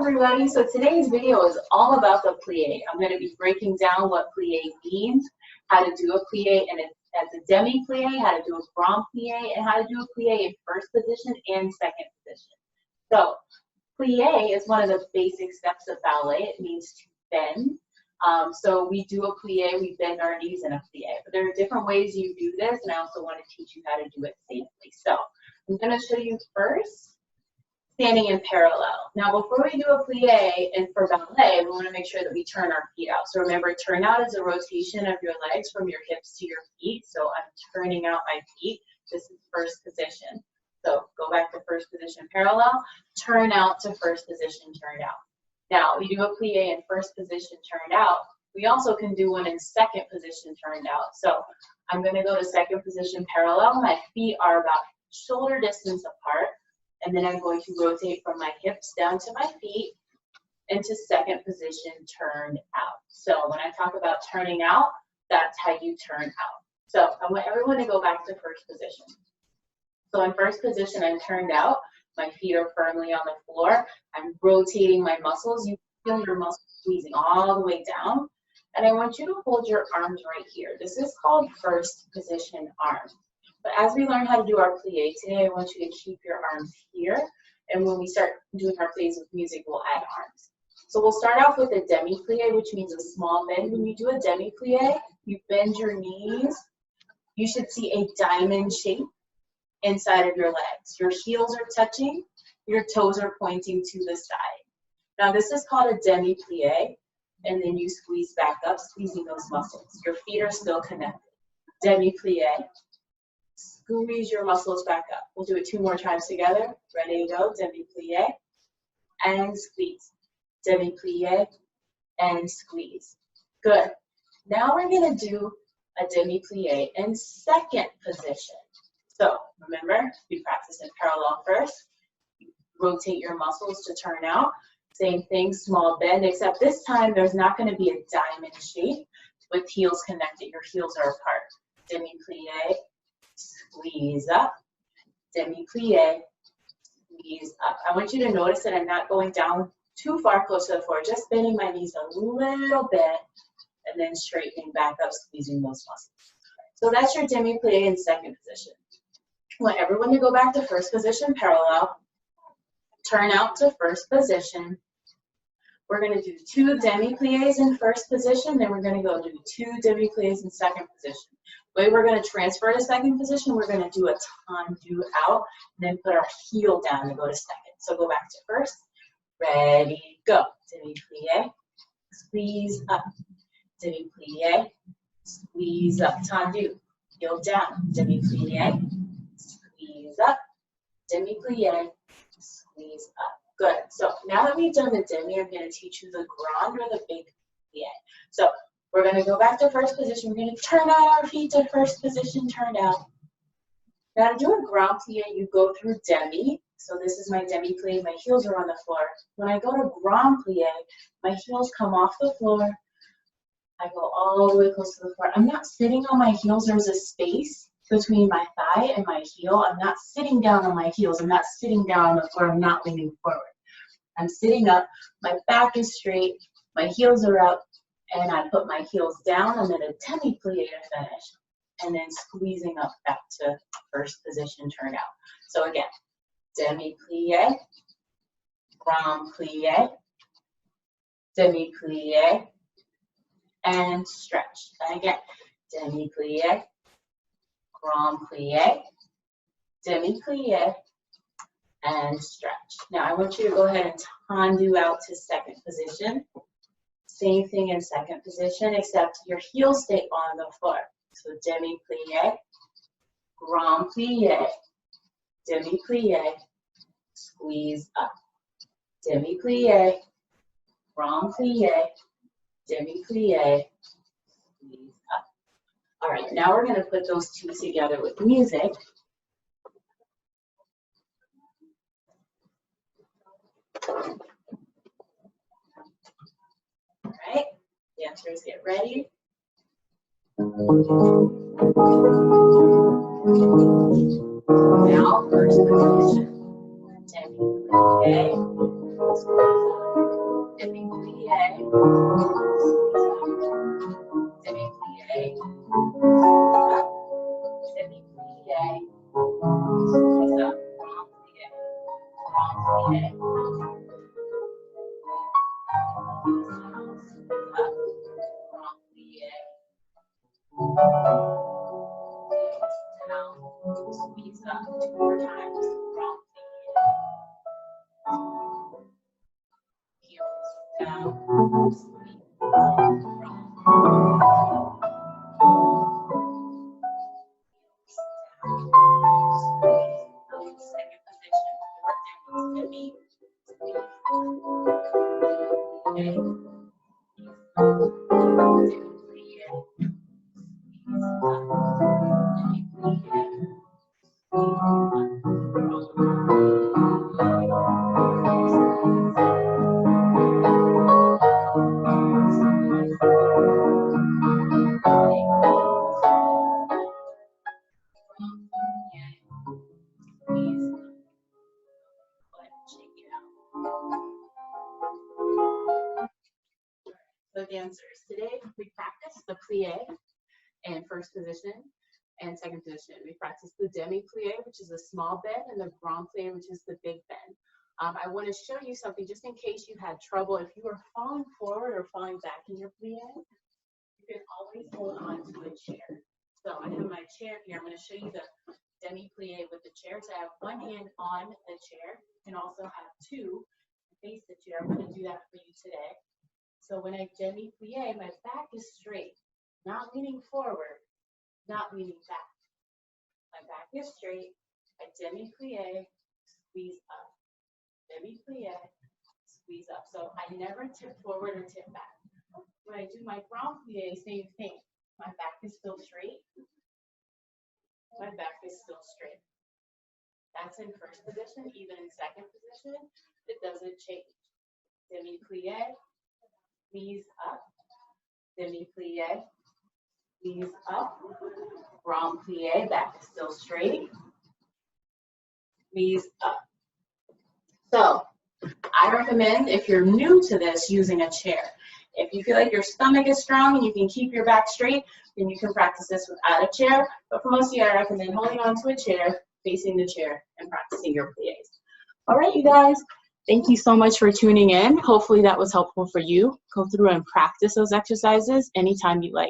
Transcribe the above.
everybody. So today's video is all about the plie. I'm going to be breaking down what plie means, how to do a plie and as a demi plie, how to do a grand plie, and how to do a plie in first position and second position. So plie is one of the basic steps of ballet. It means to bend. So we do a plie, we bend our knees in a plie. But there are different ways you do this, and I also want to teach you how to do it safely. So I'm going to show you first standing in parallel. Now, before we do a plie and for ballet, we want to make sure that we turn our feet out. So remember, turn out is a rotation of your legs from your hips to your feet. So I'm turning out my feet. This is first position. So go back to first position parallel, turn out to first position turned out. Now, we do a plie in first position turned out. We also can do one in second position turned out. So I'm going to go to second position parallel. My feet are about shoulder distance apart. And then I'm going to rotate from my hips down to my feet into second position turned out. So when I talk about turning out, that's how you turn out. So I want everyone to go back to first position. So in first position, I'm turned out. My feet are firmly on the floor. I'm rotating my muscles. You feel your muscles squeezing all the way down. And I want you to hold your arms right here. This is called first position arms. But as we learn how to do our plie today, I want you to keep your arms here. And when we start doing our plies with music, we'll add arms. So we'll start off with a demi plie, which means a small bend. When you do a demi plie, you bend your knees. You should see a diamond shape inside of your legs. Your heels are touching. Your toes are pointing to the side. Now this is called a demi plie. And then you squeeze back up, squeezing those muscles. Your feet are still connected. Demi plie. Squeeze your muscles back up. We'll do it 2 more times together. Ready to go. Demi plie and squeeze. Demi plie and squeeze. Good. Now we're going to do a demi plie in second position. So remember, we practice in parallel first. You rotate your muscles to turn out. Same thing, small bend, except this time there's not going to be a diamond shape with heels connected. Your heels are apart. Demi plie. Squeeze up, demi plie, squeeze up. I want you to notice that I'm not going down too far close to the floor, just bending my knees a little bit and then straightening back up, squeezing those muscles. So that's your demi plie in second position. I want everyone to go back to first position parallel, turn out to first position. We're going to do 2 demi plies in first position, then we're going to go do 2 demi plies in second position. The way we're going to transfer to second position, we're going to do a tendu out, and then put our heel down and go to second. So go back to first. Ready, go. Demi plie, squeeze up. Demi plie, squeeze up. Tendu, heel down. Demi plie, squeeze up. Demi plie, squeeze up. Good. So now that we've done the demi, I'm going to teach you the grand or the big plie. So we're going to go back to first position. We're going to turn out our feet to first position, turned out. Now to do a grand plie, you go through demi. So this is my demi plie. My heels are on the floor. When I go to grand plie, my heels come off the floor. I go all the way close to the floor. I'm not sitting on my heels. There's a space between my thigh and my heel. I'm not sitting down on my heels. I'm not sitting down on the floor. I'm not leaning forward. I'm sitting up. My back is straight. My heels are up. And I put my heels down and then a demi plie to finish. And then squeezing up back to first position turn out. So again, demi plie, grand plie, demi plie, and stretch. And again, demi plie, grand plie, demi plie, and stretch. Now I want you to go ahead and tendu out to second position. Same thing in second position, except your heels stay on the floor. So demi plie, grand plie, demi plie, squeeze up. Demi plie, grand plie, demi plie, squeeze up. All right, now we're going to put those 2 together with music. All right, dancers get ready. Now, first position. Demi plie, squeeze up. Demi-plie, up, demi-plie, squeeze up, grand plie, grand plie, up, grand plie, down, squeeze up, 2 more times, grand plie, heels down, squeeze up, grand plie, second position, 4 demi, squeeze, plie, demi-plie, So dancers, today we practice the plie in first position and second position. We practice the demi-plie, which is a small bend, and the grand plie, which is the big bend. I want to show you something just in case you had trouble. If you are falling forward or falling back in your plie, you can always hold on to a chair. So I have my chair here. I'm going to show you the demi-plie with the chair. So I have one hand on the chair. You can also have two to face the chair. I'm going to do that for you today. So when I demi-plie, my back is straight, not leaning forward, not leaning back. My back is straight. I demi-plie, squeeze up. Demi-plie, squeeze up. So I never tip forward or tip back. When I do my grand plie, same thing. My back is still straight. My back is still straight. That's in first position. Even in second position, it doesn't change. Demi-plie, squeeze up. Demi-plie, squeeze up. Grand plie, back is still straight. Squeeze up. So I recommend, if you're new to this, using a chair. If you feel like your stomach is strong and you can keep your back straight, then you can practice this without a chair. But for most of you, I recommend holding onto a chair, facing the chair, and practicing your plies. All right, you guys, thank you so much for tuning in. Hopefully that was helpful for you. Go through and practice those exercises anytime you like.